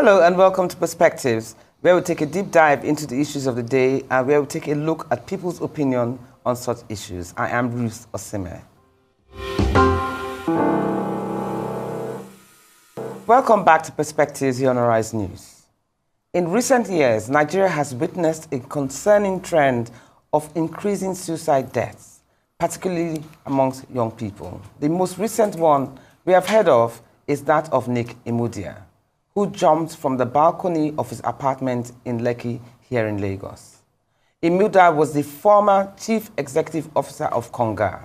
Hello and welcome to Perspectives, where we take a deep dive into the issues of the day and where we take a look at people's opinion on such issues. I am Ruth Isime. Welcome back to Perspectives here on Arise News. In recent years, Nigeria has witnessed a concerning trend of increasing suicide deaths, particularly amongst young people. The most recent one we have heard of is that of Nick Imudia, who jumped from the balcony of his apartment in Lekki here in Lagos. Imudia was the former chief executive officer of Konga,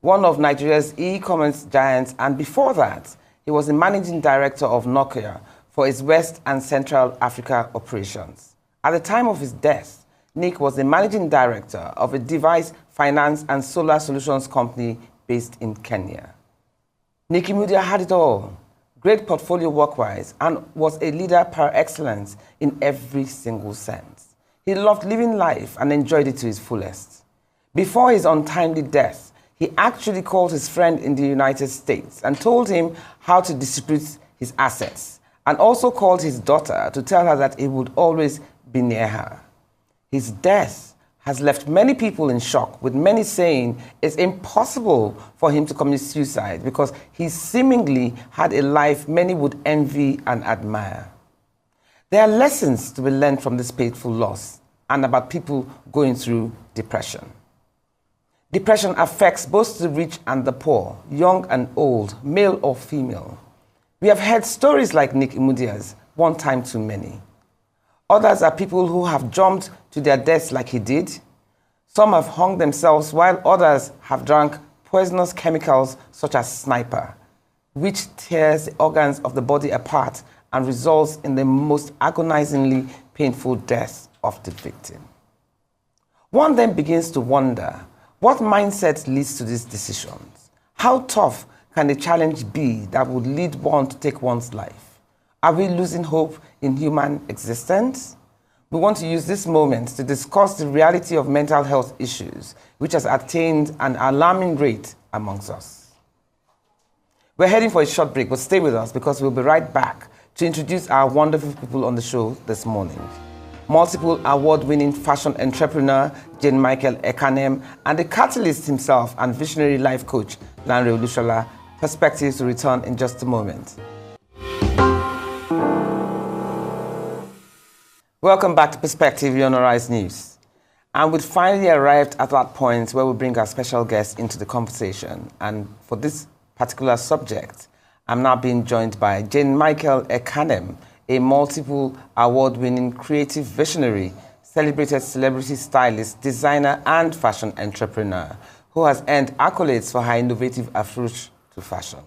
one of Nigeria's e-commerce giants, and before that, he was the managing director of Nokia for its West and Central Africa operations. At the time of his death, Nick was the managing director of a device finance and solar solutions company based in Kenya. Nick Imudia had it all: great portfolio work-wise, and was a leader par excellence in every single sense. He loved living life and enjoyed it to his fullest. Before his untimely death, he actually called his friend in the United States and told him how to distribute his assets, and also called his daughter to tell her that he would always be near her. His death has left many people in shock, with many saying it's impossible for him to commit suicide because he seemingly had a life many would envy and admire. There are lessons to be learned from this painful loss and about people going through depression. Depression affects both the rich and the poor, young and old, male or female. We have heard stories like Nick Imudia's, one time too many. Others are people who have jumped to their deaths like he did. Some have hung themselves, while others have drank poisonous chemicals such as sniper, which tears the organs of the body apart and results in the most agonizingly painful death of the victim. One then begins to wonder, what mindset leads to these decisions? How tough can a challenge be that would lead one to take one's life? Are we losing hope in human existence? We want to use this moment to discuss the reality of mental health issues, which has attained an alarming rate amongst us. We're heading for a short break, but stay with us because we'll be right back to introduce our wonderful people on the show this morning. Multiple award-winning fashion entrepreneur Jane Michael Ekanem, and the catalyst himself and visionary life coach Lanre Olusola. Perspectives to return in just a moment. Welcome back to Perspective on Arise News. And we've finally arrived at that point where we bring our special guest into the conversation. And for this particular subject, I'm now being joined by Jane Michael Ekanem, a multiple award-winning creative visionary, celebrated celebrity stylist, designer, and fashion entrepreneur who has earned accolades for her innovative approach to fashion.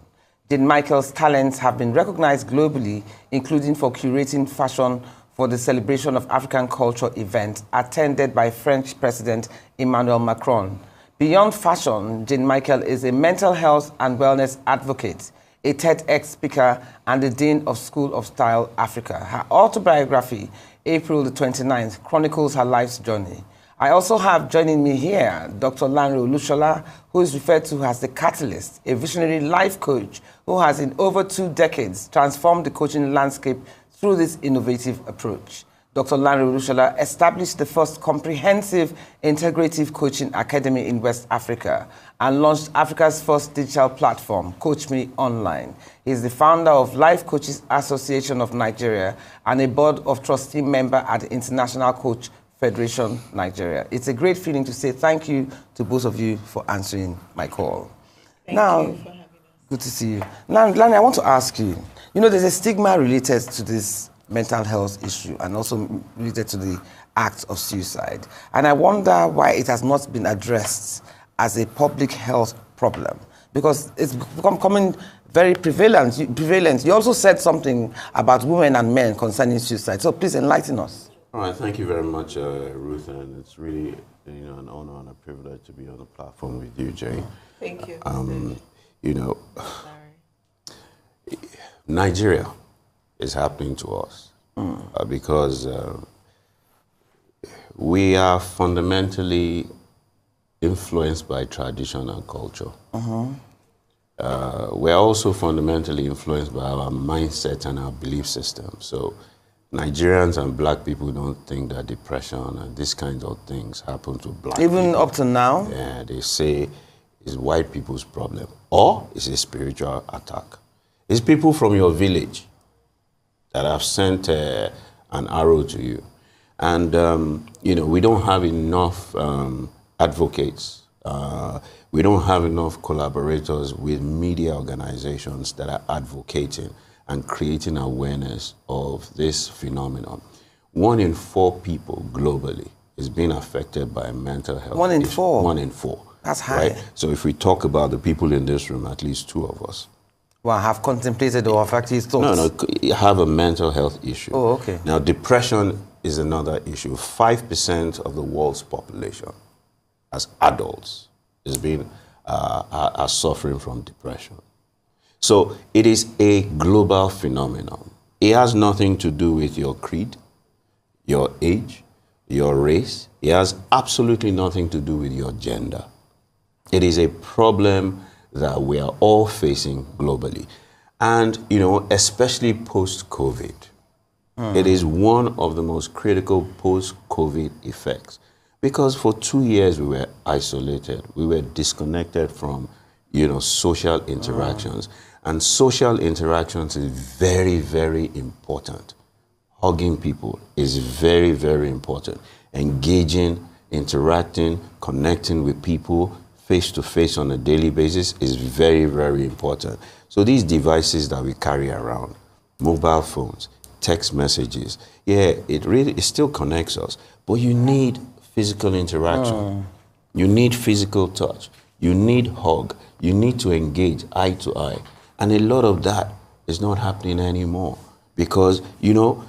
Jane Michael's talents have been recognized globally, including for curating fashion for the Celebration of African Culture event attended by French President Emmanuel Macron. Beyond fashion, Jane Michael is a mental health and wellness advocate, a TEDx speaker, and the Dean of School of Style Africa. Her autobiography, April the 29th, chronicles her life's journey. I also have joining me here Dr. Lanre Olusola, who is referred to as the Catalyst, a visionary life coach who has in over 2 decades transformed the coaching landscape through this innovative approach. Dr. Lanre Olusola established the first comprehensive integrative coaching academy in West Africa and launched Africa's first digital platform, Coach Me Online. He is the founder of Life Coaches Association of Nigeria and a board of trustee member at the International Coach Federation Nigeria. It's a great feeling to say thank you to both of you for answering my call. Thank you for having us. Good to see you. Now, Lanre, I want to ask you, there's a stigma related to this mental health issue and also related to the act of suicide. And I wonder why it has not been addressed as a public health problem, because it's becoming very prevalent. You also said something about women and men concerning suicide. So please enlighten us. All right, thank you very much, Ruth, and it's really an honor and a privilege to be on the platform with you, Jane. Thank you. Nigeria is happening to us because we are fundamentally influenced by tradition and culture. we're also fundamentally influenced by our mindset and our belief system. So Nigerians and black people don't think that depression and these kinds of things happen to black people. Even up to now? Yeah, they say it's white people's problem, or it's a spiritual attack. It's people from your village that have sent an arrow to you. And, you know, we don't have enough advocates. We don't have enough collaborators with media organizations that are advocating and creating awareness of this phenomenon. 1 in 4 people globally is being affected by mental health. 1 in 4? 1 in 4. That's high. Right? So if we talk about the people in this room, at least 2 of us. Well, have contemplated or have actually thought? No, you have a mental health issue. Oh, okay. Now, depression is another issue. 5% of the world's population, as adults, are suffering from depression. So it is a global phenomenon. It has nothing to do with your creed, your age, your race. It has absolutely nothing to do with your gender. It is a problem that we are all facing globally. And, you know, especially post-COVID, it is one of the most critical post-COVID effects. Because for 2 years we were isolated. We were disconnected from, you know, social interactions. And social interactions is very, very important. Hugging people is very, very important. Engaging, interacting, connecting with people face-to-face on a daily basis is very, very important. So these devices that we carry around, mobile phones, text messages, yeah, it still connects us. But you need physical interaction. You need physical touch. You need hug. You need to engage eye to eye. And a lot of that is not happening anymore. Because, you know,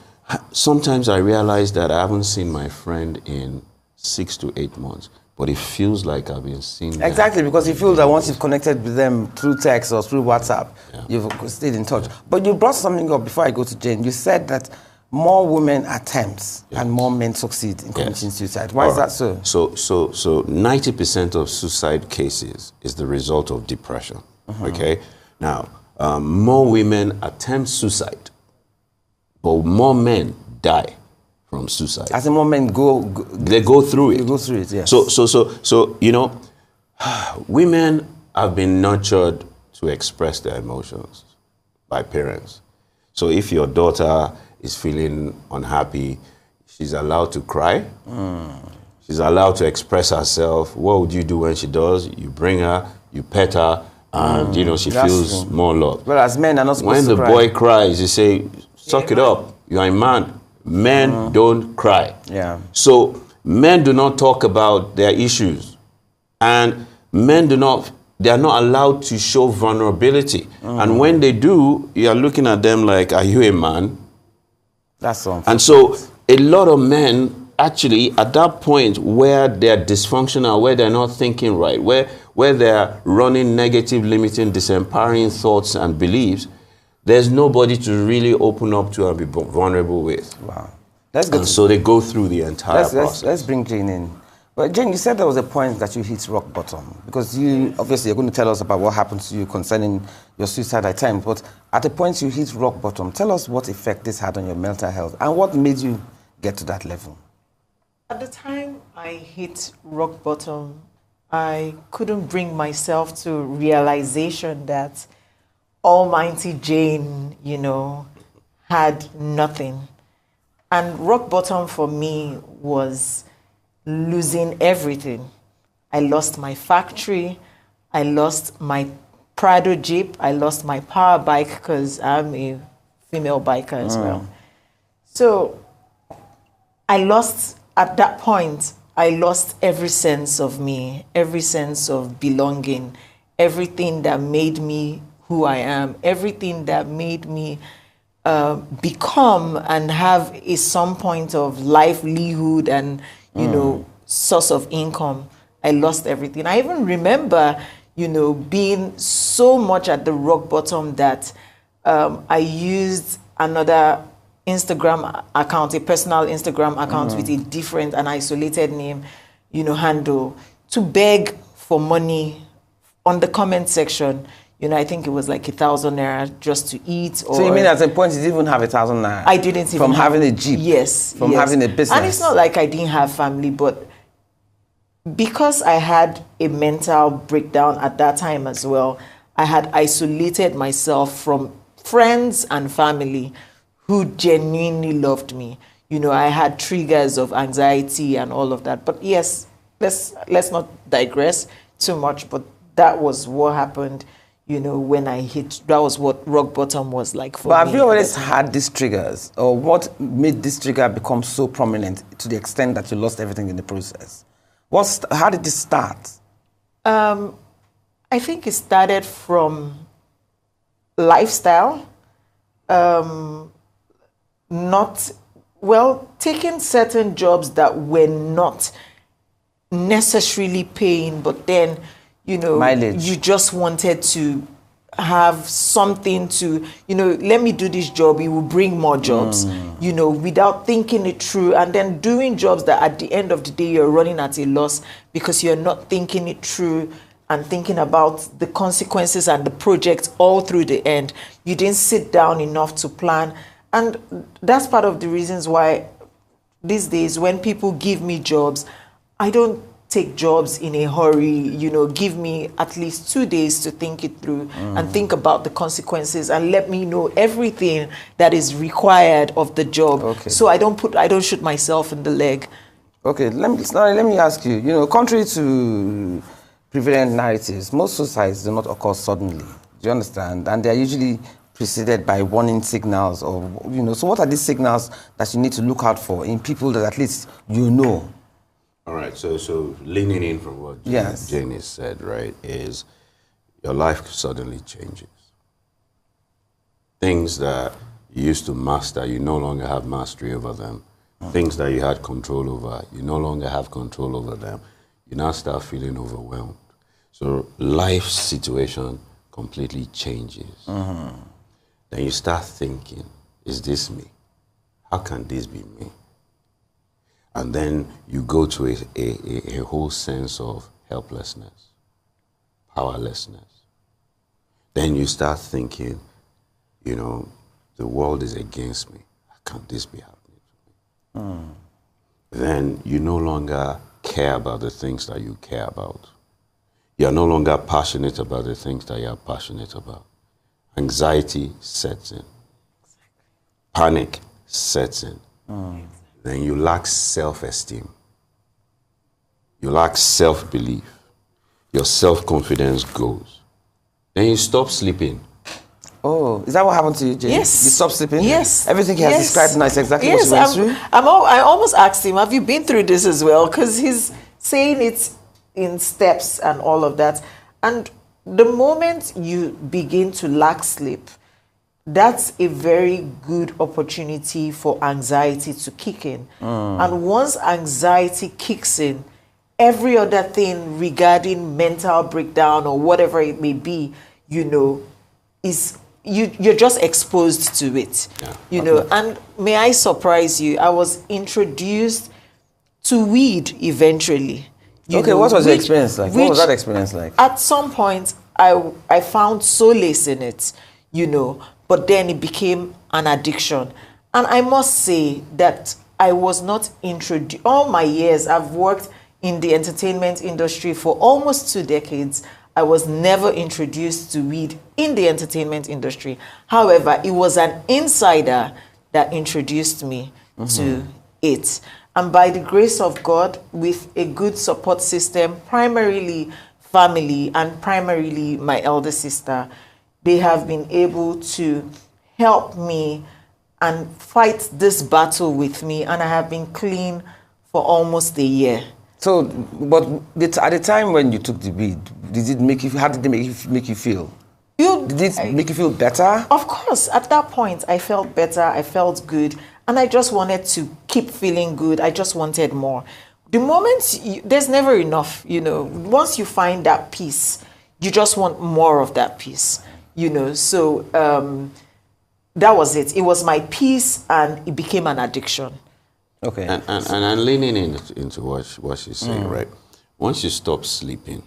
sometimes I realize that I haven't seen my friend in 6 to 8 months. But it feels like I've been seeing them. Exactly, because you feel that once you've connected with them through text or through WhatsApp, you've stayed in touch. But you brought something up before I go to Jane. You said that more women attempt and more men succeed in committing suicide. Why is that so? So 90% of suicide cases is the result of depression. Okay? Now, more women attempt suicide, but more men die from suicide. As a moment, they go through it. You go through it, yes. So you know, women have been nurtured to express their emotions by parents. So if your daughter is feeling unhappy, she's allowed to cry. She's allowed to express herself. What would you do when she does? You bring her, you pet her, and you know she feels more loved. Whereas men are not supposed to cry. When the boy cries, you say, "Suck it up. You are a man." Men don't cry. Yeah. So men do not talk about their issues. And men they are not allowed to show vulnerability. And when they do, you are looking at them like, are you a man? That's so And so a lot of men actually at that point where they're dysfunctional, where they're not thinking right, where they're running negative, limiting, disempowering thoughts and beliefs, there's nobody to really open up to and be vulnerable with. Wow. Let's go. So they go through the entire process. Let's bring Jane in. But Jane, you said there was a point that you hit rock bottom. Because you, obviously, you're going to tell us about what happened to you concerning your suicide attempt. But at the point you hit rock bottom, tell us what effect this had on your mental health and what made you get to that level. At the time I hit rock bottom, I couldn't bring myself to realization that Almighty Jane, you know, had nothing. And rock bottom for me was losing everything. I lost my factory. I lost my Prado Jeep. I lost my power bike because I'm a female biker as well. So at that point, I lost every sense of me, every sense of belonging, everything that made me who I am, everything that made me become and have some point of livelihood and, you know, source of income. I lost everything. I even remember, you know, being so much at the rock bottom that I used another Instagram account, a personal Instagram account with a different and isolated name, you know, handle, to beg for money on the comment section. You know, I think it was like 1,000 naira just to eat. Or so you mean at a point you didn't even have 1,000 naira? I didn't even from have, having a Jeep. Yes. From having a business. And it's not like I didn't have family, but because I had a mental breakdown at that time as well, I had isolated myself from friends and family who genuinely loved me. You know, I had triggers of anxiety and all of that. But yes, let's not digress too much. But that was what happened, you know, when I hit. That was what rock bottom was like for me. But have you always had these triggers? Or what made this trigger become so prominent to the extent that you lost everything in the process? How did this start? I think it started from lifestyle. Taking certain jobs that were not necessarily paying, but then, you know, mileage. You just wanted to have something to, you know, let me do this job, it will bring more jobs, you know, without thinking it through, and then doing jobs that at the end of the day you're running at a loss because you're not thinking it through and thinking about the consequences and the project all through the end. You didn't sit down enough to plan. And that's part of the reasons why these days when people give me jobs, I don't take jobs in a hurry. You know, give me at least 2 days to think it through and think about the consequences and let me know everything that is required of the job. Okay. So I don't shoot myself in the leg. Okay, let me ask you, you know, contrary to prevalent narratives, most suicides do not occur suddenly. Do you understand? And they are usually preceded by warning signals, or, you know, so what are these signals that you need to look out for in people that at least you know? All right, so leaning in from what Jane said, right, is your life suddenly changes. Things that you used to master, you no longer have mastery over them. Things that you had control over, you no longer have control over them. You now start feeling overwhelmed. So life situation completely changes. Then you start thinking, is this me? How can this be me? And then you go to a whole sense of helplessness, powerlessness. Then you start thinking, you know, the world is against me. How can this be happening to me? Then you no longer care about the things that you care about. You're no longer passionate about the things that you're passionate about. Anxiety sets in. Panic sets in. Then you lack self-esteem. You lack self-belief. Your self-confidence goes. Then you stop sleeping. Oh, is that what happened to you, Jane? Yes. You stopped sleeping? Yes. Everything he has described now is exactly what you went through? I almost asked him, have you been through this as well? Because he's saying it in steps and all of that. And the moment you begin to lack sleep, that's a very good opportunity for anxiety to kick in. And once anxiety kicks in, every other thing regarding mental breakdown or whatever it may be, you know, is you're just exposed to it. Yeah. You know, and may I surprise you, I was introduced to weed eventually. Okay, what was your experience like? What was that experience like? At some point, I found solace in it, you know, but then it became an addiction. And I must say that I was not introduced. All my years, I've worked in the entertainment industry for almost 2 decades. I was never introduced to weed in the entertainment industry. However, it was an insider that introduced me to it. And by the grace of God, with a good support system, primarily family and primarily my elder sister, they have been able to help me and fight this battle with me. And I have been clean for almost a year. So, but at the time when you took the weed, did it make you? How did it make you feel? Did it make you feel better? Of course. At that point, I felt better. I felt good, and I just wanted to keep feeling good. I just wanted more. The moment there's never enough, you know. Once you find that peace, you just want more of that peace, you know. So that was it. It was my peace, and it became an addiction. Okay. And I'm leaning into what she's saying, right? Once you stop sleeping,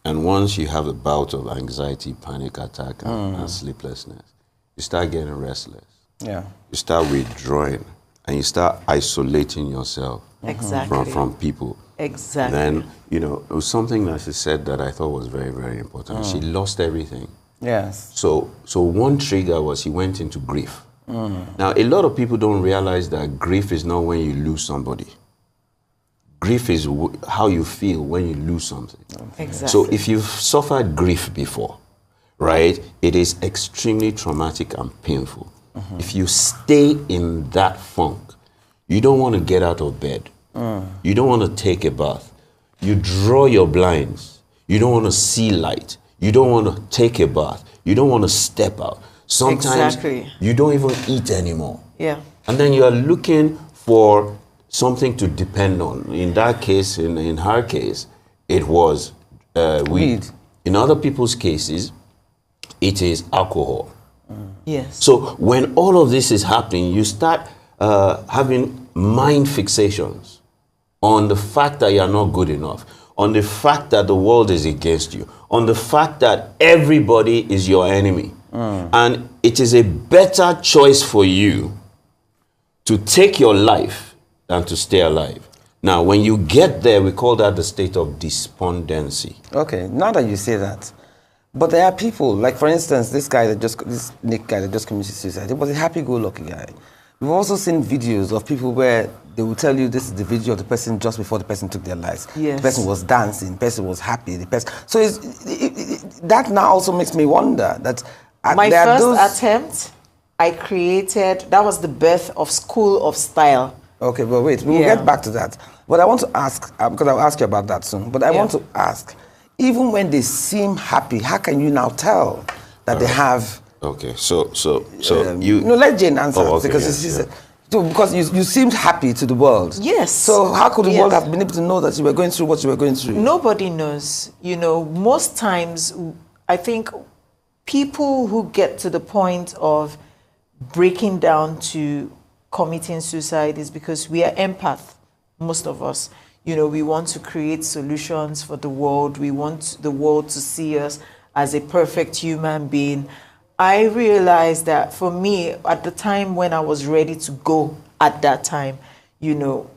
And once you have a bout of anxiety, panic attack, and sleeplessness, you start getting restless. Yeah. You start withdrawing, and you start isolating yourself from people. Exactly. Then, you know, it was something that she said that I thought was very, very important. She lost everything. Yes. So one trigger was he went into grief. Now, a lot of people don't realize that grief is not when you lose somebody. Grief is how you feel when you lose something. Exactly. So if you've suffered grief before, right, it is extremely traumatic and painful. If you stay in that funk, you don't want to get out of bed. You don't want to take a bath. You draw your blinds. You don't want to see light. You don't want to take a bath. You don't want to step out. Sometimes you don't even eat anymore. Yeah. And then you are looking for something to depend on. In that case, in her case, it was weed. In other people's cases, it is alcohol. Yes. So when all of this is happening, you start having mind fixations on the fact that you are not good enough, on the fact that the world is against you, on the fact that everybody is your enemy. And it is a better choice for you to take your life than to stay alive. Now, when you get there, we call that the state of despondency. Okay, now that you say that, but there are people, like for instance, this Nick guy that just committed suicide, he was a happy-go-lucky guy. We've also seen videos of people where they will tell you this is the video of the person just before the person took their lives. Yes. The person was dancing, the person was happy, the person. So that now also makes me wonder that my first attempt, I created, that was the birth of School of Style. Okay, but wait, we'll get back to that. But I want to ask, because I'll ask you about that soon, but I want to ask, even when they seem happy, how can you now tell that they have... Okay, so you... No, let Jane answer, okay, because because you seemed happy to the world. Yes. So how could the world have been able to know that you were going through what you were going through? Nobody knows. You know, most times, I think people who get to the point of breaking down to committing suicide is because we are empath, most of us. You know, we want to create solutions for the world. We want the world to see us as a perfect human being. I realized that for me, at the time when I was ready to go at that time, you know...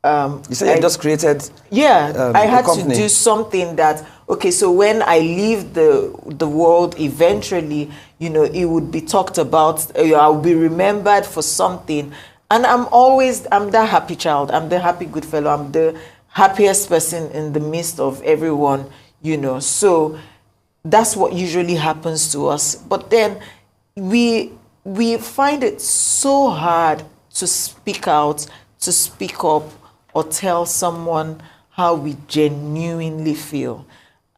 you said you just created... Yeah, I had to do something that, okay, so when I leave the world eventually, you know, it would be talked about, I'll be remembered for something. And I'm that happy child. I'm the happy good fellow. I'm the happiest person in the midst of everyone, you know. So that's what usually happens to us. But then we find it so hard to speak out, to speak up, or tell someone how we genuinely feel.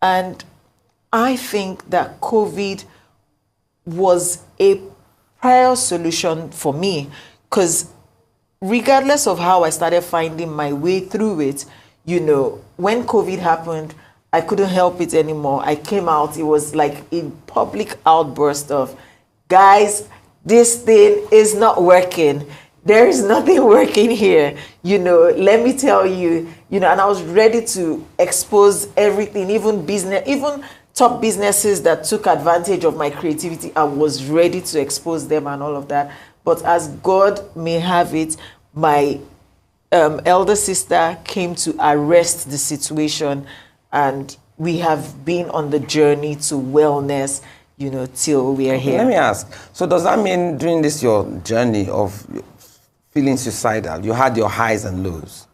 And I think that COVID was a prior solution for me, because regardless of how I started finding my way through it, you know, when COVID happened, I couldn't help it anymore. I came out, it was like a public outburst of, guys, this thing is not working. There is nothing working here. You know, let me tell you, you know, and I was ready to expose everything, even top businesses that took advantage of my creativity. I was ready to expose them and all of that. But as God may have it, my elder sister came to arrest the situation, and we have been on the journey to wellness, you know, till we are here. Let me ask, so does that mean during this your journey of feeling suicidal, you had your highs and lows?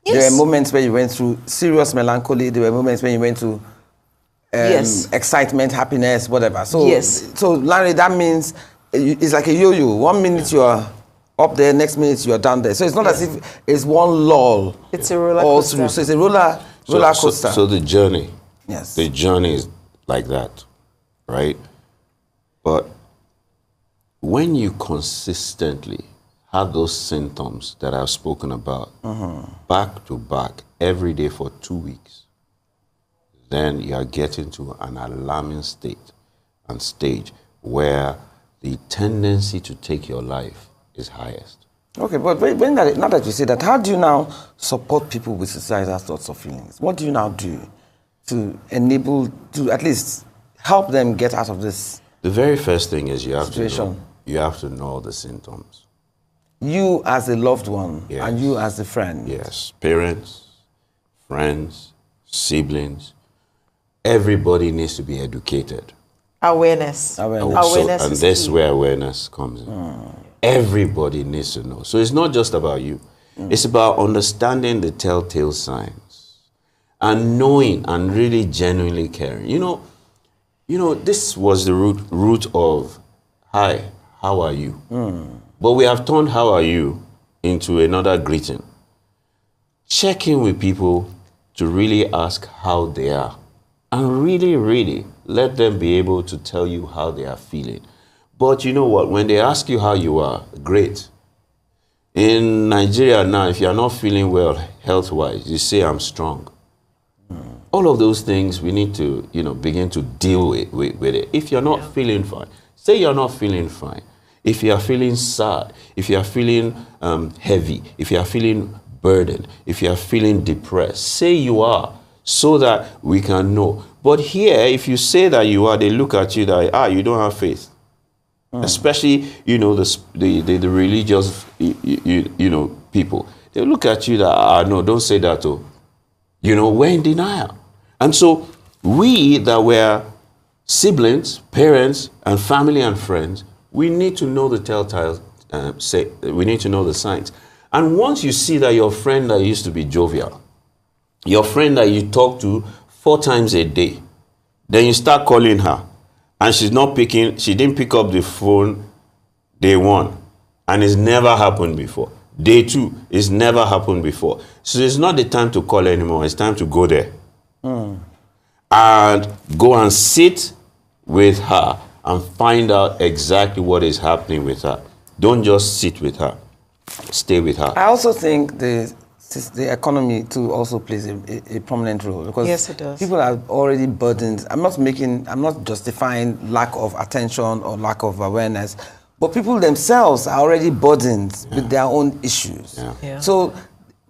Yes. There were moments where you went through serious melancholy, there were moments when you went through excitement, happiness, whatever. So, so Lanre, that means it's like a yo-yo. 1 minute you are up there, next minute you are down there. So it's not as if it's one lull. It's a roller all coaster. through. So it's a roller coaster. So the journey, the journey is like that, right? But when you consistently have those symptoms that I've spoken about back to back every day for 2 weeks, then you are getting to an alarming state and stage where the tendency to take your life is highest. Okay, but now that you say that, how do you now support people with suicidal thoughts or feelings? What do you now do to enable, to at least help them get out of this The very first thing is you have situation? you have to know the symptoms. You as a loved one, Yes. and you as a friend. Yes, parents, friends, siblings, everybody needs to be educated. Awareness. Awareness And is that's key. where awareness comes in. Everybody needs to know. So it's not just about you. It's about understanding the telltale signs and knowing and really genuinely caring. You know, this was the root of, hi, how are you? But we have turned how are you into another greeting. Check in with people to really ask how they are. And really, really let them be able to tell you how they are feeling. But you know what? When they ask you how you are, great. In Nigeria now, if you are not feeling well health-wise, you say, I'm strong. All of those things we need to, begin to deal with it. If you're not feeling fine, say you're not feeling fine. If you are feeling sad, if you are feeling heavy, if you are feeling burdened, if you are feeling depressed, say you are, so that we can know. But here, if you say that you are, they look at you that, you don't have faith. Especially, the religious, people. They look at you that, no, don't say that, oh. We're in denial. And so we that were siblings, parents, and family and friends, we need to know the telltale, we need to know the signs. And once you see that your friend that used to be jovial, your friend that you talk to 4 times a day, then you start calling her, and she didn't pick up the phone day 1, and it's never happened before. Day 2, it's never happened before. So it's not the time to call anymore, it's time to go there. And go and sit with her and find out exactly what is happening with her. Don't just sit with her, stay with her. I also think the economy too also plays a prominent role, because yes, it does. People are already burdened. I'm not justifying lack of attention or lack of awareness, but people themselves are already burdened with their own issues. So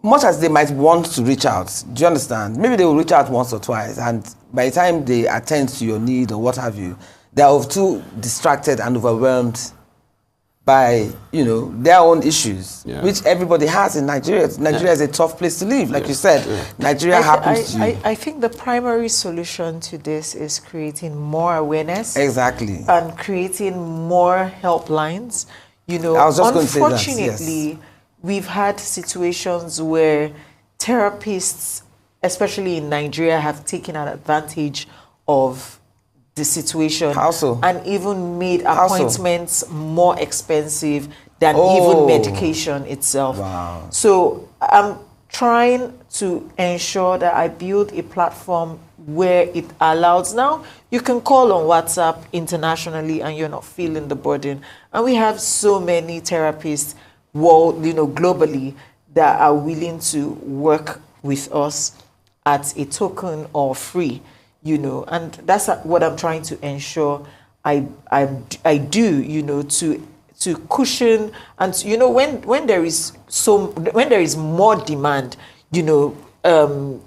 much as they might want to reach out, do you understand? Maybe they will reach out once or twice, and by the time they attend to your need or what have you, they are too distracted and overwhelmed by their own issues, which everybody has in Nigeria. Nigeria is a tough place to live, like you said. Nigeria happens to you. I think the primary solution to this is creating more awareness. Exactly. And creating more helplines. I was just going to say that. Unfortunately, we've had situations where therapists, especially in Nigeria, have taken advantage of the situation. How so? And even made appointments more expensive than even medication itself. Wow. So I'm trying to ensure that I build a platform where it allows, now you can call on WhatsApp internationally and you're not feeling the burden. And we have so many therapists globally that are willing to work with us at a token or free. And that's what I'm trying to ensure I do, to cushion. And when there is more demand, when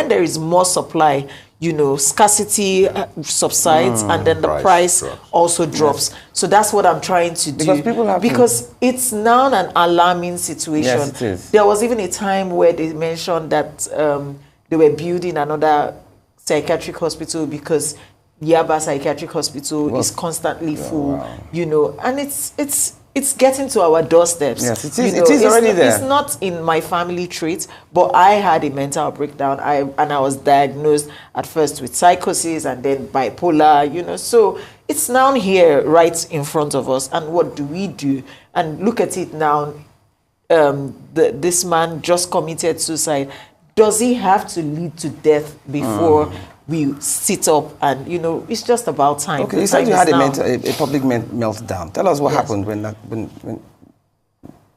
there is more supply, scarcity subsides, and then the price drops. Also drops. Yes. So that's what I'm trying to do. Because it's now an alarming situation. Yes, it is. There was even a time where they mentioned that they were building another psychiatric hospital because Yaba Psychiatric Hospital is constantly full, and it's getting to our doorsteps. Yes, it is. It is already there. It's not in my family trait, but I had a mental breakdown. I was diagnosed at first with psychosis and then bipolar. So it's now here, right in front of us. And what do we do? And look at it now. This man just committed suicide. Does he have to lead to death before we sit up and, it's just about time. Okay, you said you had a public meltdown. Tell us what happened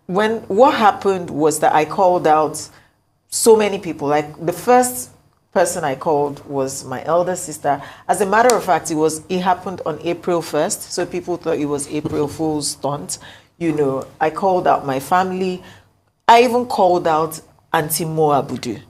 when what happened was that I called out so many people. Like the first person I called was my elder sister. As a matter of fact, it happened on April 1st. So people thought it was April Fool's stunt. I called out my family. I even called out Auntie Moabudu,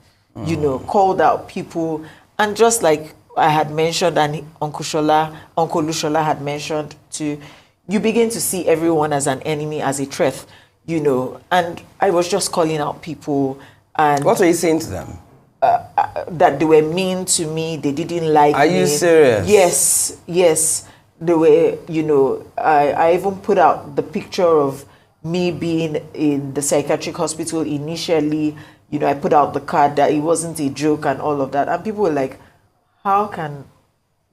called out people. And just like I had mentioned, and Uncle Olusola had mentioned too, you begin to see everyone as an enemy, as a threat, you know. And I was just calling out people. And what were you saying to them? That they were mean to me, they didn't like me. Are you serious? Yes, yes. They were, you know, I even put out the picture of me being in the psychiatric hospital initially. You know, I put out the card that it wasn't a joke and all of that. And people were like, how can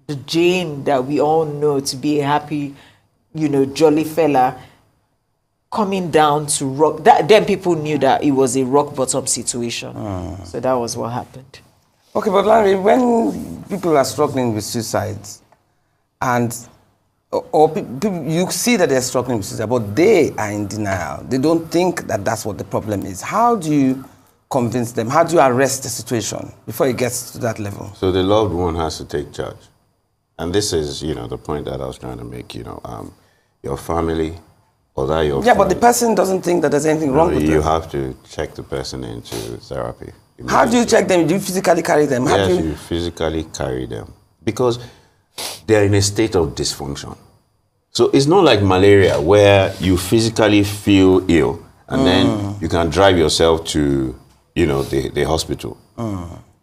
the Jane that we all know to be a happy, you know, jolly fella coming down to rock? That, then people knew that it was a rock bottom situation. So that was what happened. Okay, but Lanre, when people are struggling with suicides, and or people, you see that they're struggling with suicide, but they are in denial. They don't think that that's what the problem is. How do you convince them? How do you arrest the situation before it gets to that level? So the loved one has to take charge. And this is, you know, the point that I was trying to make, you know, your family, or that your but the person doesn't think that there's anything wrong with them. You have to check the person into therapy. How do you check them? Do you physically carry them? Yes, you physically carry them. Because they're in a state of dysfunction. So it's not like malaria where you physically feel ill and then you can drive yourself to, you know, the hospital.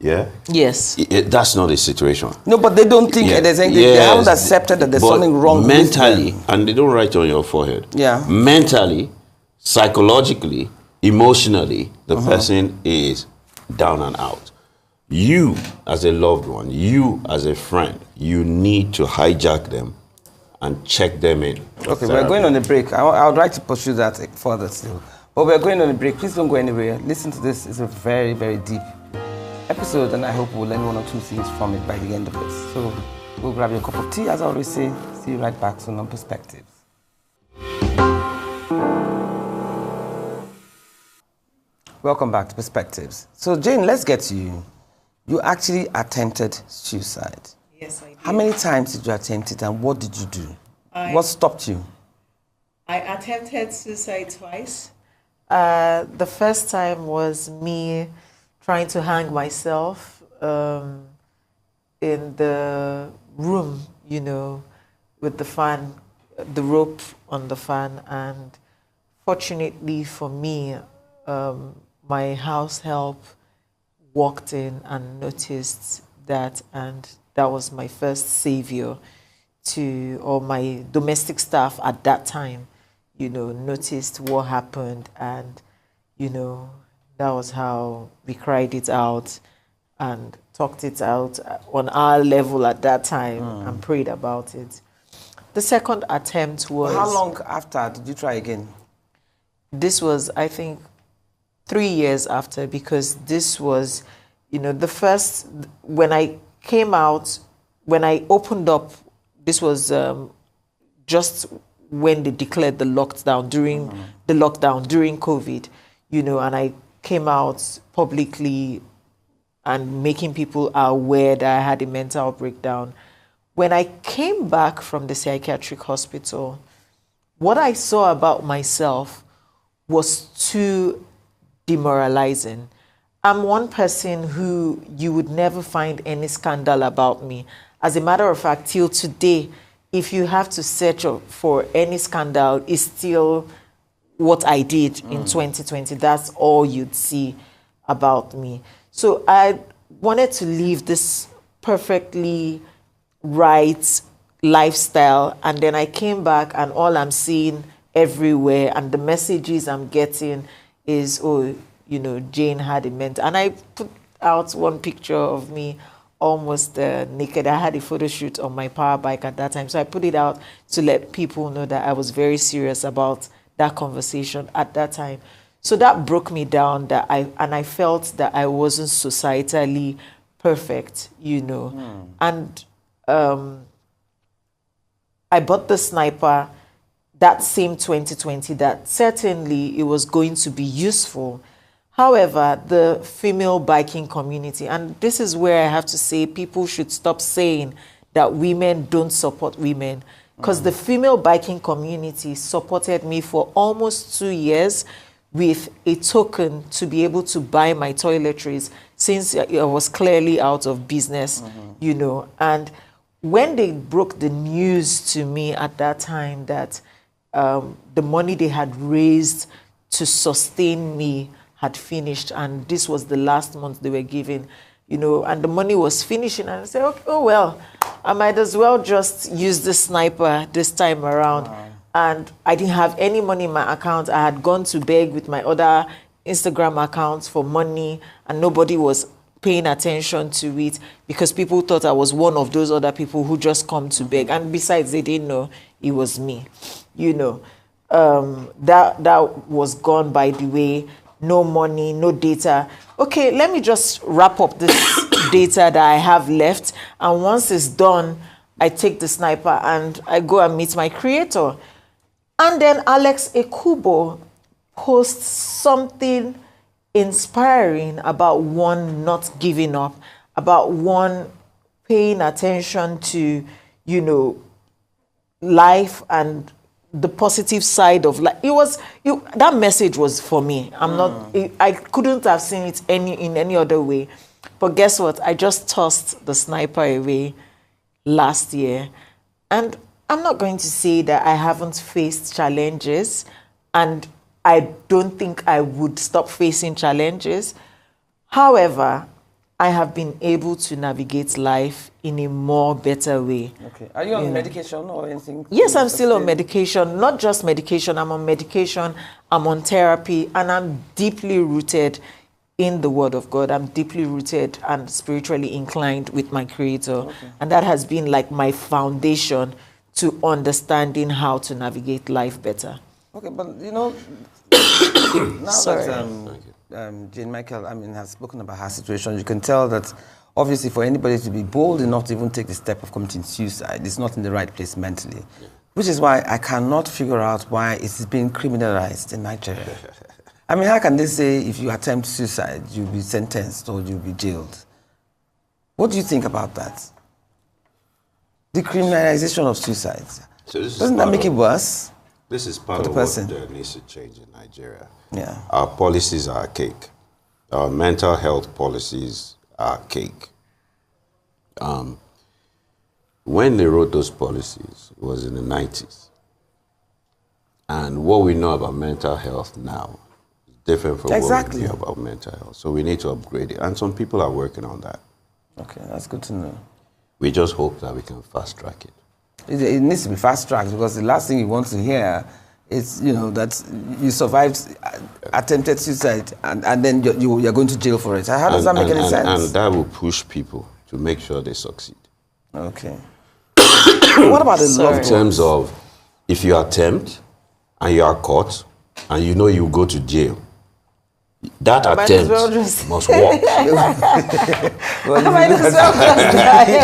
Yeah? Yes. That's not the situation. No, but they don't think there's anything. They haven't accepted that there's something wrong mentally, with them. and they don't write on your forehead. Yeah. Mentally, psychologically, emotionally, the person is down and out. You, as a loved one, you, as a friend, you need to hijack them and check them in. Okay, we're going on a break. I would like to pursue that further still. But we're going on a break. Please don't go anywhere. Listen to this. It's a very, very deep episode, and I hope we'll learn one or two things from it by the end of it. So go grab your cup of tea. As I always say, see you right back soon on Perspectives. Welcome back to Perspectives. So Jane, let's get to you. You actually attempted suicide. Yes, I did. How many times did you attempt it, and what did you do? What stopped you? I attempted suicide twice. The first time was me trying to hang myself in the room, you know, with the fan, the rope on the fan. And fortunately for me, my house help walked in and noticed that, and that was my first savior or my domestic staff at that time, you know, noticed what happened, and, you know, that was how we cried it out and talked it out on our level at that time and prayed about it. The second attempt was... How long after did you try again? This was, I think, 3 years after, because this was, you know, the first, when I came out, when I opened up, this was just when they declared the lockdown, during the lockdown, during COVID, you know, and I came out publicly and making people aware that I had a mental breakdown. When I came back from the psychiatric hospital, what I saw about myself was too demoralizing. I'm one person who you would never find any scandal about me. As a matter of fact, till today, if you have to search for any scandal, it's still what I did in 2020. That's all you'd see about me. So I wanted to live this perfectly right lifestyle, and then I came back and all I'm seeing everywhere and the messages I'm getting is, oh, you know, Jane had a mental. And I put out one picture of me almost naked. I had a photo shoot on my power bike at that time. So I put it out to let people know that I was very serious about that conversation at that time. So that broke me down, that I felt that I wasn't societally perfect, you know. And I bought the sniper that same 2020, that certainly it was going to be useful. However, the female biking community, and this is where I have to say people should stop saying that women don't support women, because the female biking community supported me for almost 2 years with a token to be able to buy my toiletries since I was clearly out of business, you know. And when they broke the news to me at that time that the money they had raised to sustain me had finished, and this was the last month they were giving, you know, and the money was finishing, and I said, okay, oh well, I might as well just use the sniper this time around. Wow. And I didn't have any money in my account. I had gone to beg with my other Instagram accounts for money, and nobody was paying attention to it because people thought I was one of those other people who just come to beg. And besides, they didn't know it was me, you know. That was gone by the way. No money, no data. Okay, let me just wrap up this data that I have left. And once it's done, I take the sniper and I go and meet my creator. And then Alex Ekubo posts something inspiring about one not giving up, about one paying attention to, you know, life and the positive side of life. That message was for me. I couldn't have seen it in any other way. But guess what? I just tossed the sniper away last year. And I'm not going to say that I haven't faced challenges, and I don't think I would stop facing challenges. However, I have been able to navigate life in a more better way. Okay. Are you on medication or anything? Yes, I'm still on medication. Not just medication. I'm on medication. I'm on therapy. And I'm deeply rooted in the Word of God. I'm deeply rooted and spiritually inclined with my Creator. Okay. And that has been like my foundation to understanding how to navigate life better. Okay, but you know, now Sorry. that Jane Michael, has spoken about her situation, you can tell that obviously for anybody to be bold enough to even take the step of committing suicide, it's not in the right place mentally. Yeah. Which is why I cannot figure out why it's being criminalized in Nigeria. How can they say if you attempt suicide, you'll be sentenced or you'll be jailed? What do you think about that? The criminalization of suicide. So doesn't that make it worse? This is part of what needs to change in Nigeria. Yeah. Our policies are archaic. Our mental health policies are archaic. When they wrote those policies, it was in the 90s. And what we know about mental health now is different from what we knew about mental health. So we need to upgrade it. And some people are working on that. Okay, that's good to know. We just hope that we can fast track it. It needs to be fast tracked because the last thing you want to hear is, that you survived attempted suicide and then you're going to jail for it. How does that make any sense? And that will push people to make sure they succeed. Okay. What about the loved ones? In terms of if you attempt and you are caught and you know you go to jail, that attempt must work. Do you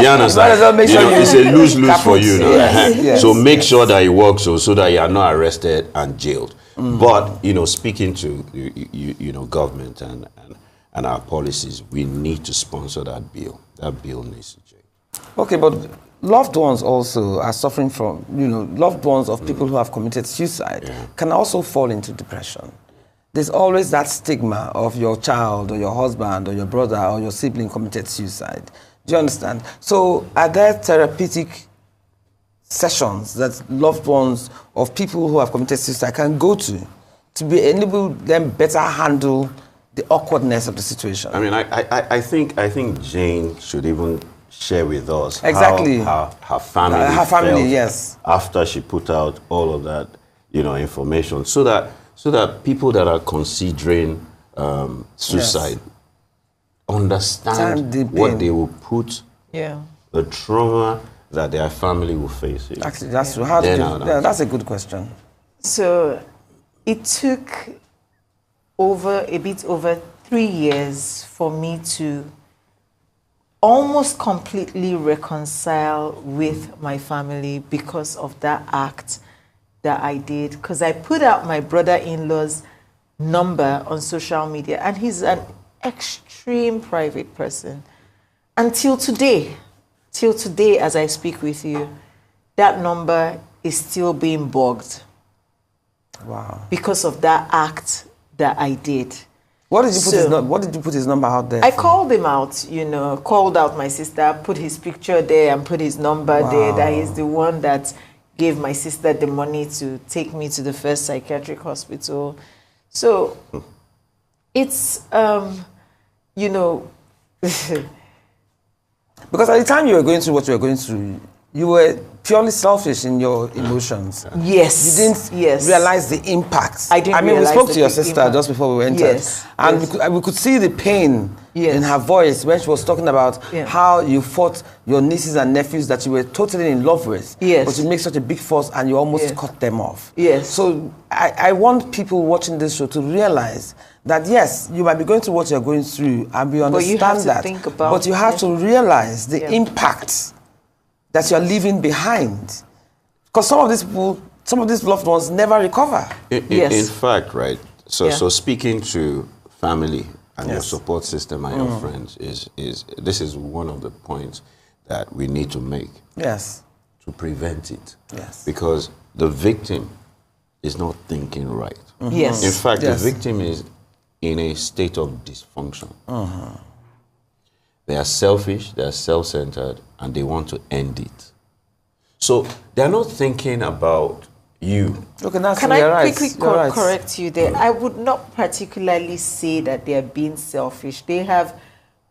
understand? It's a lose-lose for you. Yes. So make sure that it works so that you are not arrested and jailed. But, speaking to, government and our policies, we need to sponsor that bill. That bill needs to change. Okay, but loved ones also are suffering from, loved ones of people who have committed suicide can also fall into depression. There's always that stigma of your child or your husband or your brother or your sibling committed suicide. Do you understand? So are there therapeutic sessions that loved ones of people who have committed suicide can go to be enable them better handle the awkwardness of the situation? I think Jane should even share with us how her family felt after she put out all of that, information, so that people that are considering suicide understand what they will put, the trauma that their family will face. Actually, that's true. That's a good question. So it took a bit over 3 years for me to almost completely reconcile with my family because of that act that I did, because I put out my brother-in-law's number on social media, and he's an extreme private person. Until today, as I speak with you, that number is still being bugged. Wow. Because of that act that I did. What did you put his number out there? I called him out, you know, called out my sister, put his picture there and put his number there. That he's the one that gave my sister the money to take me to the first psychiatric hospital. So it's, you know... Because at the time you were going through what you were going through, you were purely selfish in your emotions. Yes. You didn't realize the impact. I didn't. I mean, we spoke to your sister impact. just before we entered. Yes. And yes. we could see the pain in her voice when she was talking about how you fought your nieces and nephews that you were totally in love with. Yes. But you make such a big fuss and you almost cut them off. Yes. So I want people watching this show to realize that yes, you might be going through what you're going through and we understand that. But you have to realize the impact that you're leaving behind. Because some of these people, some of these loved ones never recover. In fact, right, so speaking to family and your support system and your friends, this is one of the points that we need to make. Yes. To prevent it. Yes. Because the victim is not thinking right. Yes. In fact, the victim is in a state of dysfunction. They are selfish, they are self-centered, and they want to end it. So they're not thinking about you. Okay, now Can I quickly correct you there? I would not particularly say that they are being selfish. They have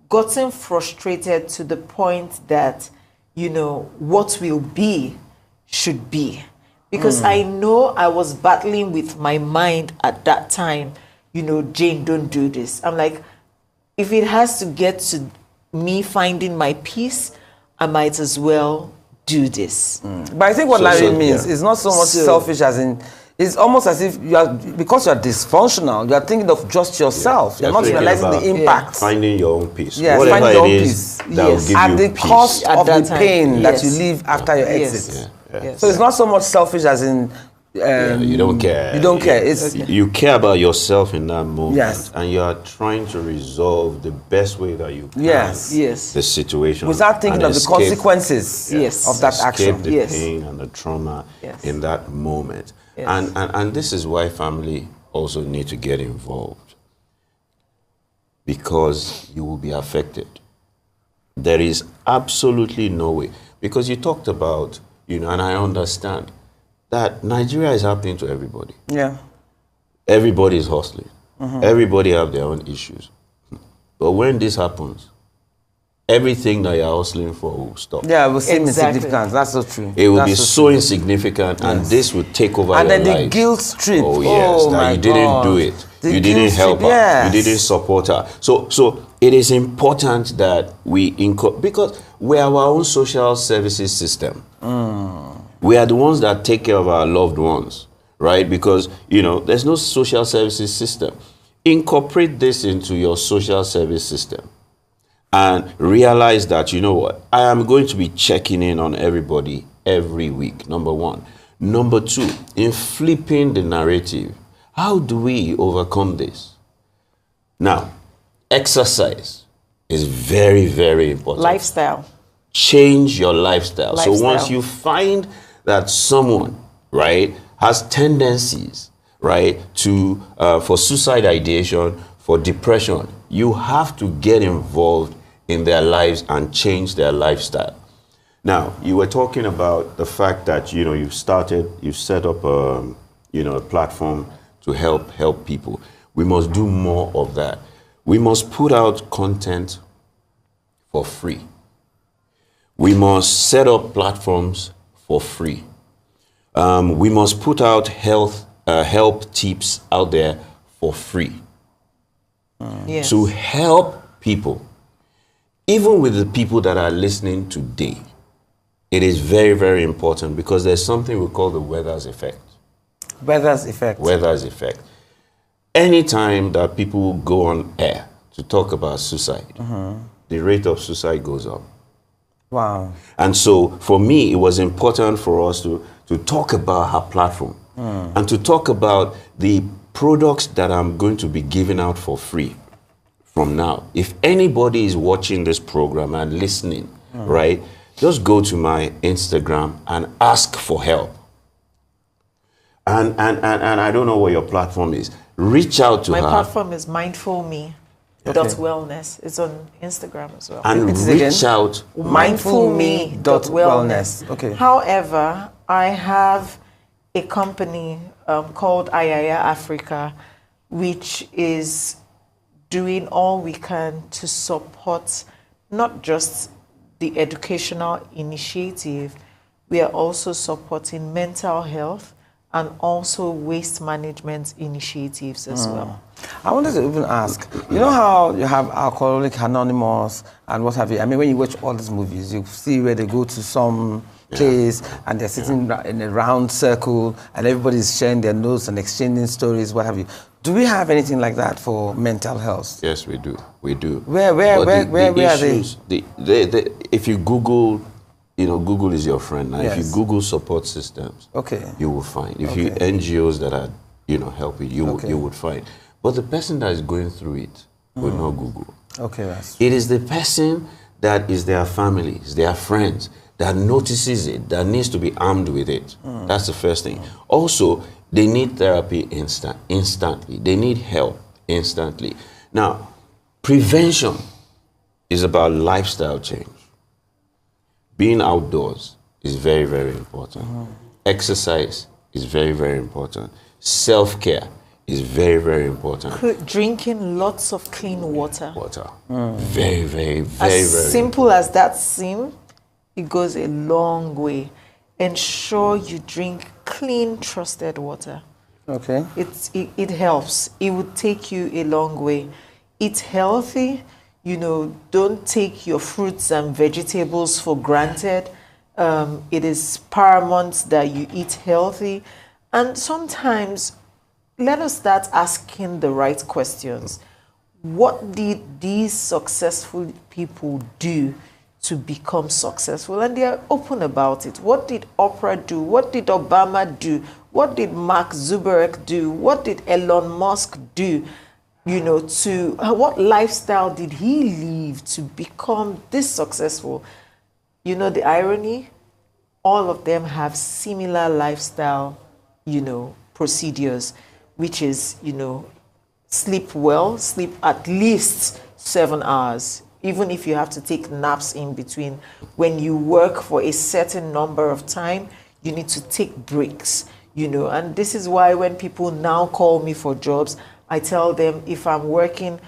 gotten frustrated to the point that, you know, what will be should be. Because I know I was battling with my mind at that time, you know, Jane, don't do this. I'm like, if it has to get to me finding my peace, I might as well do this. But I think what Lanre means is not so much selfish as in, it's almost as if you are, because you're dysfunctional, you are thinking of just yourself. You're not realizing the impact. Finding your own peace. Yes, whatever finding your it own is peace. that will give at you the peace. cost of the time. pain that you leave after your exit. So it's not so much selfish as in, you don't care. You don't care. It's, you care about yourself in that moment. Yes. And you are trying to resolve the best way that you can. Yes. The situation. Without thinking of the consequences of that action. Escape the pain and the trauma in that moment. And this is why family also need to get involved. Because you will be affected. There is absolutely no way. Because you talked about, you know, and I understand that Nigeria is happening to everybody. Yeah. Everybody is hustling. Everybody have their own issues. But when this happens, everything that you're hustling for will stop. Yeah, it will seem insignificant. That's so true. It will be so insignificant, and this will take over your life. And then the guilt trip. Oh, yes, that you didn't do it. You didn't help her. You didn't support her. So it is important that we because we are our own social services system. We are the ones that take care of our loved ones, right? Because, you know, there's no social services system. Incorporate this into your social service system and realize that, you know what, I am going to be checking in on everybody every week, number one. Number two, in flipping the narrative, how do we overcome this? Now, exercise is very, very important. Lifestyle. Change your lifestyle. So once you find that someone, right, has tendencies, right, to for suicide ideation, for depression, you have to get involved in their lives and change their lifestyle. Now, you were talking about the fact that, you know, you set up you know, a platform to help people. We must do more of that. We must put out content for free. We must set up platforms for free. We must put out help tips out there for free to help people. Even with the people that are listening today, it is very, very important because there's something we call the weather's effect. Weather's effect. Weather's effect. Anytime that people go on air to talk about suicide, the rate of suicide goes up. Wow. And so for me, it was important for us to talk about her platform and to talk about the products that I'm going to be giving out for free from now. If anybody is watching this program and listening, right, just go to my Instagram and ask for help. And I don't know what your platform is. Reach out to her. My platform is mindfulme.wellness. It's on Instagram as well. And reach out. Mindfulme.wellness. Okay. However, I have a company called Ayaya Africa, which is doing all we can to support not just the educational initiative, we are also supporting mental health and also waste management initiatives as well. I wanted to even ask, you know how you have Alcoholic Anonymous and what have you? I mean, when you watch all these movies, you see where they go to some place and they're sitting in a round circle and everybody's sharing their notes and exchanging stories, what have you. Do we have anything like that for mental health? Yes, we do. We do. Where are they? If you Google, you know, Google is your friend now. Yes. If you Google support systems, you will find. If you NGOs that are, you know, helping, you would find. But the person that is going through it will not Google. Okay, that's It is the person that is their families, their friends, that notices it, that needs to be armed with it. That's the first thing. Also, they need therapy instantly. They need help instantly. Now, prevention is about lifestyle change. Being outdoors is very, very important. Exercise is very, very important. Self-care is very, very important. Drinking lots of clean water. Very, very, very, As simple as that seems, it goes a long way. Ensure you drink clean, trusted water. okay. It helps. It would take you a long way. Eat healthy. You know, don't take your fruits and vegetables for granted. It is paramount that you eat healthy. And sometimes, let us start asking the right questions. What did these successful people do to become successful? And they are open about it. What did Oprah do? What did Obama do? What did Mark Zuckerberg do? What did Elon Musk do? You know, what lifestyle did he live to become this successful? You know, the irony, all of them have similar lifestyle, you know, procedures, which is, you know, sleep well, sleep at least 7 hours, even if you have to take naps in between. When you work for a certain number of time, you need to take breaks, you know. And this is why when people now call me for jobs, I tell them if I'm working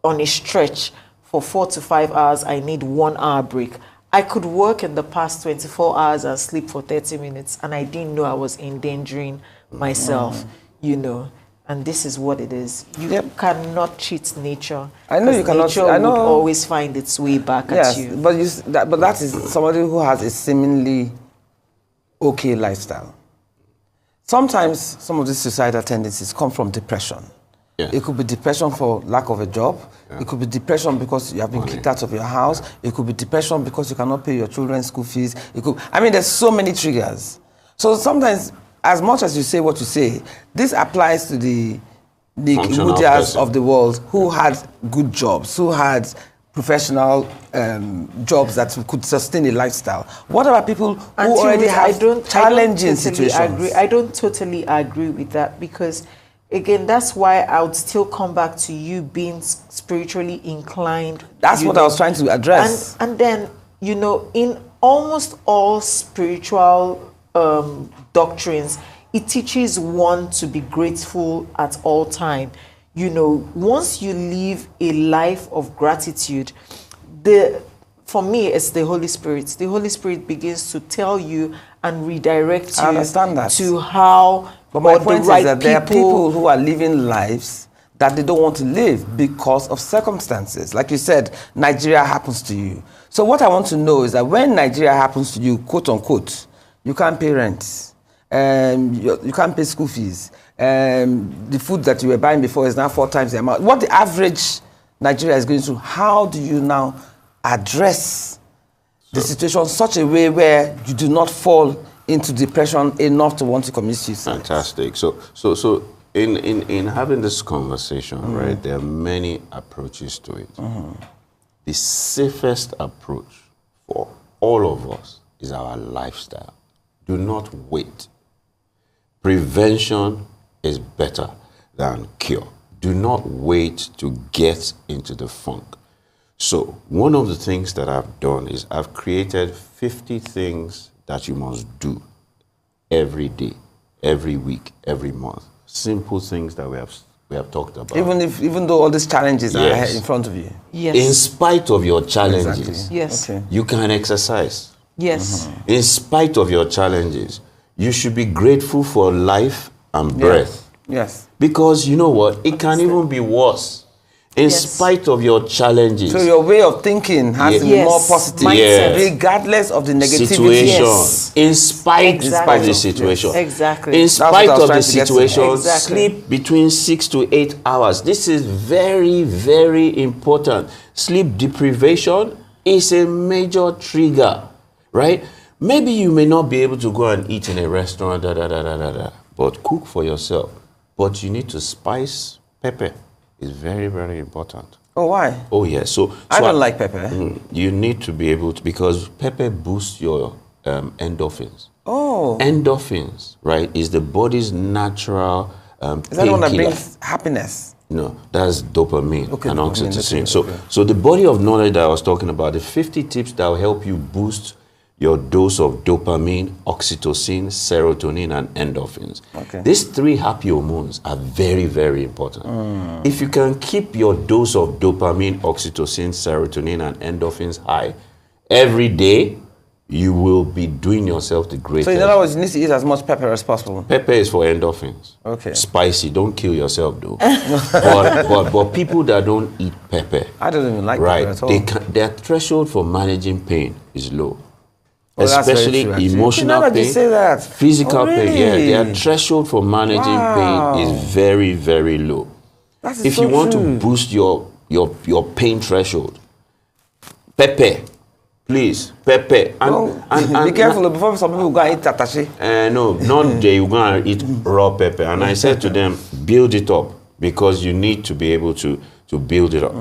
on a stretch for 4 to 5 hours, I need 1 hour break. I could work in the past 24 hours and sleep for 30 minutes, and I didn't know I was endangering myself, you know. And this is what it is. You cannot cheat nature. I know you cannot. Nature I know. would always find its way back at you. But that is somebody who has a seemingly okay lifestyle. Sometimes some of these suicidal tendencies come from depression. Yeah. It could be depression for lack of a job. Yeah. It could be depression because you have been kicked out of your house. Yeah. It could be depression because you cannot pay your children's school fees. I mean, there's so many triggers. So sometimes, as much as you say what you say, this applies to the Imudias of the world who had good jobs, who had professional jobs that could sustain a lifestyle. What about people who already have challenging situations? I don't totally agree with that, because again, that's why I would still come back to you being spiritually inclined. That's what I was trying to address. And then, you know, in almost all spiritual doctrines, it teaches one to be grateful at all time. You know, once you live a life of gratitude, for me, it's the Holy Spirit. The Holy Spirit begins to tell you and redirect you to how. But my point is that there are people who are living lives that they don't want to live because of circumstances. Like you said, Nigeria happens to you. So what I want to know is that when Nigeria happens to you, quote unquote, you can't pay rent, you can't pay school fees, the food that you were buying before is now 4 times the amount. What the average Nigeria is going through, how do you now address the situation in such a way where you do not fall into depression enough to want to commit suicide? Fantastic. So in having this conversation, right, there are many approaches to it. The safest approach for all of us is our lifestyle. Do not wait. Prevention is better than cure. Do not wait to get into the funk. So one of the things that I've done is I've created 50 things that you must do every day, every week, every month. Simple things that we have talked about. Even though all these challenges are in front of you. Yes. In spite of your challenges, Exactly. Yes. Okay. you can exercise. Yes. In spite of your challenges, you should be grateful for life and breath. Yes. Because you know what? It can even be worse. In spite of your challenges. So your way of thinking has to be more positive, regardless of the negativity. Situation. Yes. In spite of the situation. Exactly. In spite of the situation, sleep between 6 to 8 hours. This is very, very important. Sleep deprivation is a major trigger, right? Maybe you may not be able to go and eat in a restaurant, but cook for yourself. But you need to spice pepper. Is very, very important. Oh, why? Oh, yes. So I don't like pepper. You need to be able to, because pepper boosts your endorphins. Oh. Endorphins, right, is the body's natural Is that the one that brings happiness? No, that's dopamine and dopamine, oxytocin. So the body of knowledge that I was talking about, the 50 tips that will help you boost your dose of dopamine, oxytocin, serotonin, and endorphins. Okay. These 3 happy hormones are very, very important. If you can keep your dose of dopamine, oxytocin, serotonin, and endorphins high every day, you will be doing yourself the greatest. So in other words, you need to eat as much pepper as possible. Pepper is for endorphins. Okay. Spicy. Don't kill yourself, though. but people that don't eat pepper, I don't even like pepper at all. their threshold for managing pain is low. Oh, especially emotional pain, physical pain. Yeah, their threshold for managing pain is very, very low. If you want to boost your pain threshold, pepper, please, pepper. And be careful before some people go and eat tatashi. No, not they go and eat raw pepper. And I said to them, build it up, because you need to be able to build it up.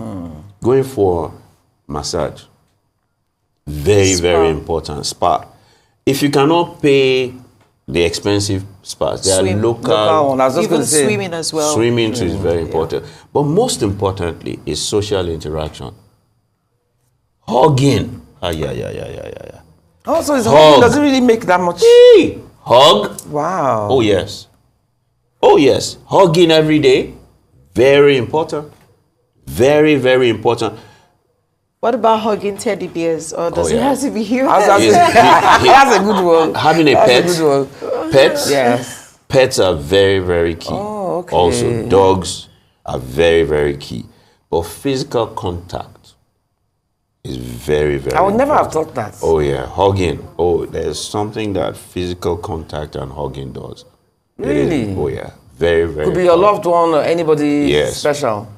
Going for massage. Very, very important. Spa. If you cannot pay the expensive spas, there are local even swimming as well. Swimming too is very important. But most importantly is social interaction. Hugging. Oh, so it's hugging doesn't really make that much. Hug. Wow. Oh, yes. Oh, yes. Hugging every day. Very important. Very, very important. What about hugging teddy bears? Or does it have to be human? That's a good one. Having a pet. Pets? Yes. Pets are very, very key. Oh, okay. Also, dogs are very, very key. But physical contact is very, very I would never have important. thought that. Oh, yeah. Hugging. Oh, there's something that physical contact and hugging does. Really? Oh, yeah. Very, very Could be your loved one or anybody special.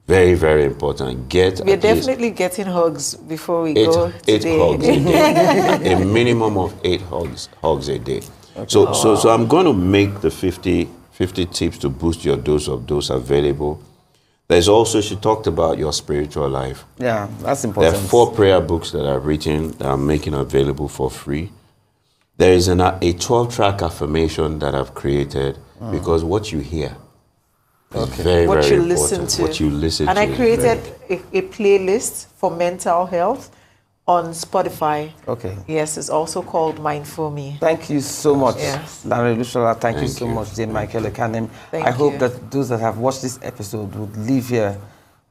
Very, very important. We're definitely getting hugs before we go today. 8 hugs a day. A minimum of 8 hugs a day. Okay. So I'm going to make the 50 tips to boost your dose of dose available. There's also, she talked about your spiritual life. Yeah, that's important. There are 4 prayer books that I've written that I'm making available for free. There is a 12-track affirmation that I've created because what you hear is very, what very you important. Listen to. What you listen to. And I created a playlist for mental health on Spotify. Okay. Yes, it's also called Mindful Me. Thank you so much, yes. Lanre Olusola. Thank you so much, Jane Michael Ekanem. I hope that those that have watched this episode would leave here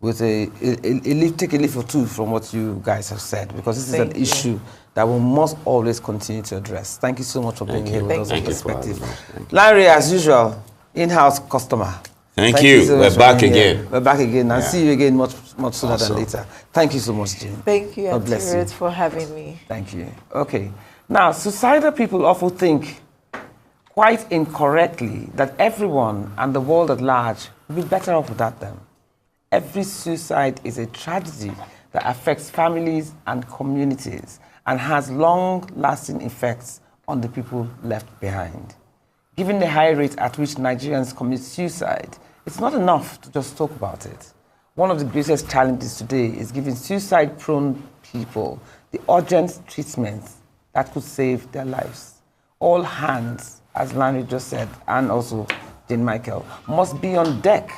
with take a leaf or two from what you guys have said, because this is an issue that we must always continue to address. Thank you so much for being here with us on Perspective. Lanre, as usual, in-house customer. Thank you. So we're back again. We're back again. I'll see you again much sooner than later. Thank you so much, Jane. Thank you, God bless you for having me. Thank you. Okay. Now, suicidal people often think quite incorrectly that everyone and the world at large will be better off without them. Every suicide is a tragedy that affects families and communities and has long-lasting effects on the people left behind. Given the high rate at which Nigerians commit suicide, it's not enough to just talk about it. One of the greatest challenges today is giving suicide-prone people the urgent treatment that could save their lives. All hands as Lanre just said, and also Jane Michael, must be on deck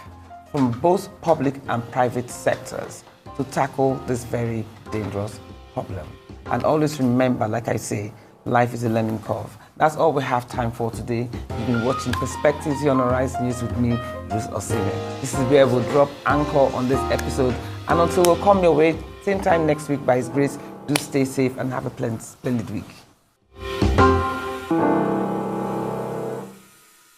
from both public and private sectors to tackle this very dangerous problem. And always remember, like I say, life is a learning curve. That's all we have time for today. You've been watching Perspectives here on Arise News with me, Ruth Isime. This is where we'll drop anchor on this episode. And until we'll come your way, same time next week by His grace, do stay safe and have a splendid week.